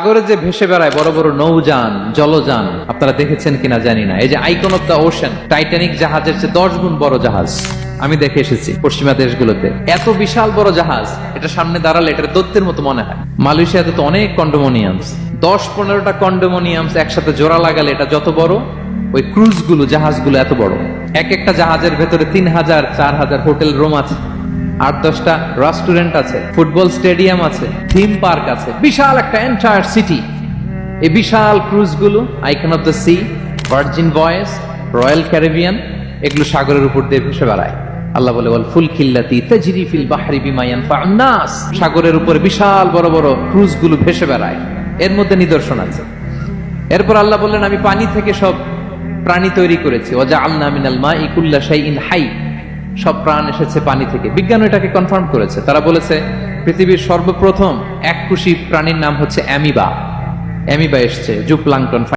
সাগরে যে ভেসে বেড়ায় বড় বড় নৌযান, জলযান, আপনারা দেখেছেন কিনা জানি না। এই যে icon of the ocean, Titanic জাহাজের চেয়ে 10 গুণ বড় জাহাজ আমি দেখে এসেছি পশ্চিমা দেশগুলোতে। এত বিশাল বড় জাহাজ, এটা সামনে দাঁড়ালে এটা দত্তের মতো মনে হয়। মালয়েশিয়াতে তো অনেক কন্ডোমোনিয়ামস, 10-15টা কন্ডোমোনিয়ামস একসাথে জোড়া লাগালে এটা যত বড়, ওই ক্রুজ গুলো, জাহাজগুলো এত বড়। এক একটা জাহাজের ভেতরে 3000-4000 হোটেল রুম আছে, 8-10টা রেস্টুরেন্ট আছে, ফুটবল স্টেডিয়াম আছে, থিম পার্ক আছে, বিশাল একটা এন্টায়ার সিটি। এই বিশাল ক্রুজ গুলো, icon of the sea, virgin voice, royal Caribbean, এগুলো সাগরের উপর দিয়ে ভেসে বেড়ায়। আল্লাহ বলে ওয়াল ফুলকিল্লাতি তাজরি ফিল বাহরি বিমা ইয়ানফাউন নাস, সাগরের উপরে বিশাল বড় বড় ক্রুজ গুলো ভেসে বেড়ায়, এর মধ্যে নিদর্শন আছে। এরপর আল্লাহ বললেন আমি পানি থেকে সব প্রাণী তৈরি করেছি, ওয়াজআলনা মিনাল মাই কুল্লা শাইইন হাই, সব প্রাণ এসেছে পানি থেকে। বিজ্ঞান এটাকে কনফার্ম করেছে। তারা বলেছে পৃথিবীর সর্বপ্রথম এককোষী প্রাণীর নাম হচ্ছে অ্যামিবা। অ্যামিবা এসছে জুপ্লাঙ্কটন